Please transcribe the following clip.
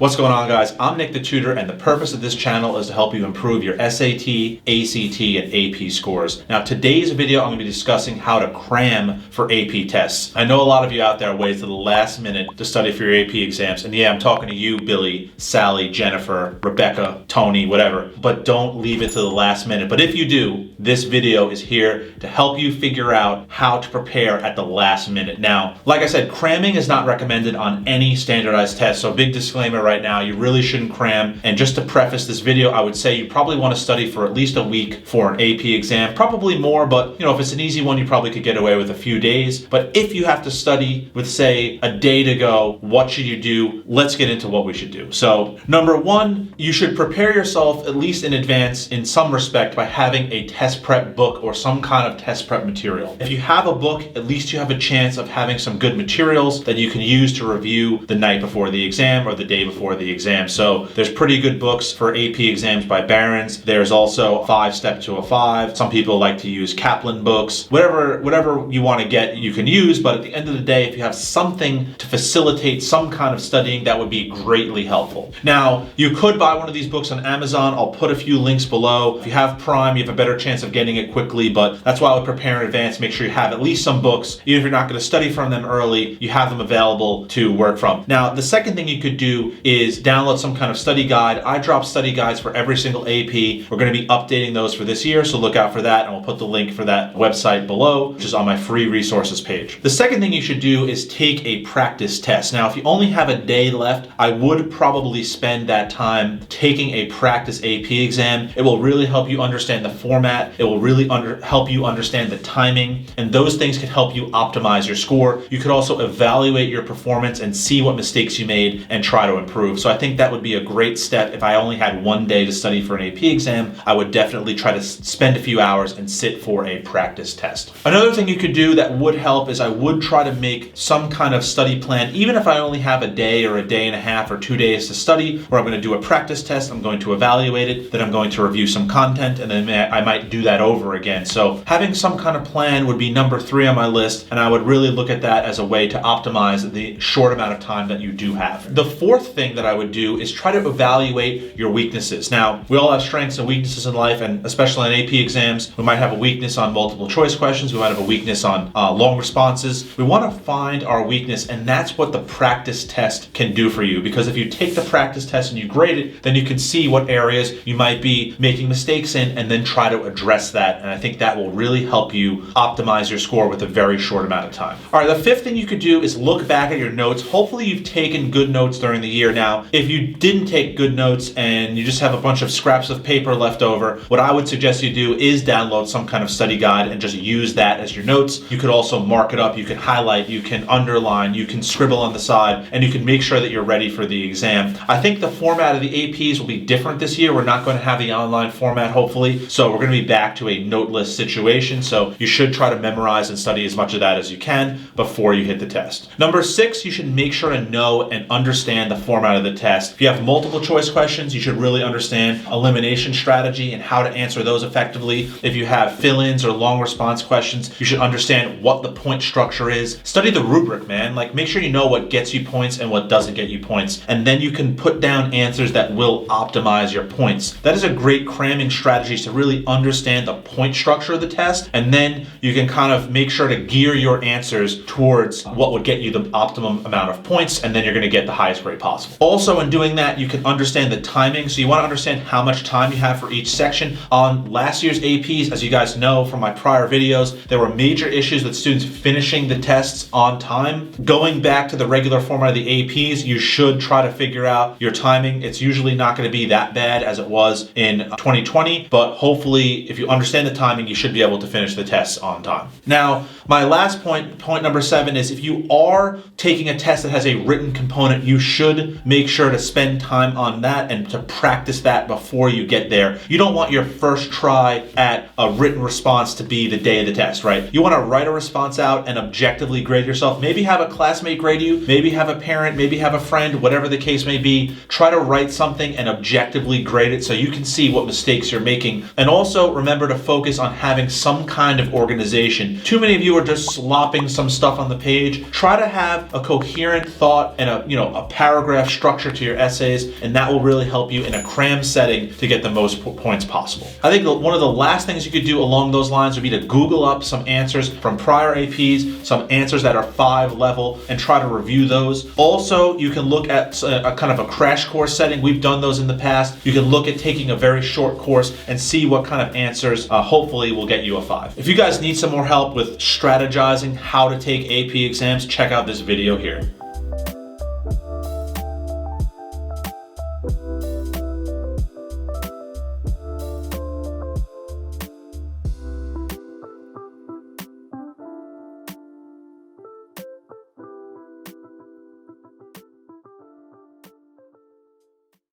What's going on, guys? I'm Nick the Tutor, and the purpose of this channel is to help you improve your SAT, ACT, and AP scores. Now, today's video, I'm going to be discussing how to cram for AP tests. I know a lot of you out there wait to the last minute to study for your AP exams, and yeah, I'm talking to you, Billy, Sally, Jennifer, Rebecca, Tony, whatever, but don't leave it to the last minute. But if you do, this video is here to help you figure out how to prepare at the last minute. Now, like I said, cramming is not recommended on any standardized test, so big disclaimer right now, you really shouldn't cram. And just to preface this video, I would say you probably want to study for at least a week for an AP exam, probably more, but if it's an easy one, you probably could get away with a few days. But if you have to study with, say, a day to go, what should you do? Let's get into what we should do. So, number one, you should prepare yourself at least in advance in some respect by having a test prep book or some kind of test prep material. If you have a book, at least you have a chance of having some good materials that you can use to review the night before the exam or the day before the exam. So there's pretty good books for AP exams by Barron's. There's also 5 Step to a 5. Some people like to use Kaplan books. Whatever you want to get, you can use, but at the end of the day, if you have something to facilitate some kind of studying, that would be greatly helpful. Now, you could buy one of these books on Amazon. I'll put a few links below. If you have Prime, you have a better chance of getting it quickly, but that's why I would prepare in advance. Make sure you have at least some books. Even if you're not going to study from them early, you have them available to work from. Now, the second thing you could do is download some kind of study guide. I drop study guides for every single AP. We're going to be updating those for this year, so look out for that, and we'll put the link for that website below, which is on my free resources page. The second thing you should do is take a practice test. Now, if you only have a day left, I would probably spend that time taking a practice AP exam. It will really help you understand the format. It will really help you understand the timing, and those things can help you optimize your score. You could also evaluate your performance and see what mistakes you made and try to improve. So I think that would be a great step. If I only had one day to study for an AP exam, I would definitely try to spend a few hours and sit for a practice test. Another thing you could do that would help is I would try to make some kind of study plan, even if I only have a day or a day and a half or 2 days to study, where I'm going to do a practice test, I'm going to evaluate it, then I'm going to review some content, and then I might do that over again. So having some kind of plan would be number 3 on my list, and I would really look at that as a way to optimize the short amount of time that you do have. The fourth thing that I would do is try to evaluate your weaknesses. Now, we all have strengths and weaknesses in life, and especially in AP exams, we might have a weakness on multiple choice questions, we might have a weakness on long responses. We want to find our weakness, and that's what the practice test can do for you, because if you take the practice test and you grade it, then you can see what areas you might be making mistakes in and then try to address that, and I think that will really help you optimize your score with a very short amount of time. All right, the fifth thing you could do is look back at your notes. Hopefully you've taken good notes during the year. Now, if you didn't take good notes and you just have a bunch of scraps of paper left over, what I would suggest you do is download some kind of study guide and just use that as your notes. You could also mark it up, you can highlight, you can underline, you can scribble on the side, and you can make sure that you're ready for the exam. I think the format of the APs will be different this year. We're not going to have the online format, hopefully, so we're going to be back to a noteless situation, so you should try to memorize and study as much of that as you can before you hit the test. Number 6, you should make sure to know and understand the format of the test. If you have multiple choice questions, you should really understand elimination strategy and how to answer those effectively. If you have fill-ins or long response questions, you should understand what the point structure is. Study the rubric, man. Make sure you know what gets you points and what doesn't get you points, and then you can put down answers that will optimize your points. That is a great cramming strategy, to really understand the point structure of the test, and then you can kind of make sure to gear your answers towards what would get you the optimum amount of points, and then you're going to get the highest grade possible. Also, in doing that, you can understand the timing. So you want to understand how much time you have for each section. On last year's APs, as you guys know from my prior videos, there were major issues with students finishing the tests on time. Going back to the regular format of the APs, you should try to figure out your timing. It's usually not going to be that bad as it was in 2020, but hopefully if you understand the timing, you should be able to finish the tests on time. Now, my last point number 7, is if you are taking a test that has a written component, you should make sure to spend time on that and to practice that before you get there. You don't want your first try at a written response to be the day of the test, right? You want to write a response out and objectively grade yourself. Maybe have a classmate grade you, maybe have a parent, maybe have a friend, whatever the case may be. Try to write something and objectively grade it so you can see what mistakes you're making. And also remember to focus on having some kind of organization. Too many of you are just slopping some stuff on the page. Try to have a coherent thought and a paragraph structure to your essays, and that will really help you in a cram setting to get the most points possible. I think one of the last things you could do along those lines would be to Google up some answers from prior APs, some answers that are 5 level, and try to review those. Also, you can look at a kind of a crash course setting. We've done those in the past. You can look at taking a very short course and see what kind of answers hopefully will get you a 5. If you guys need some more help with strategizing how to take AP exams, check out this video here.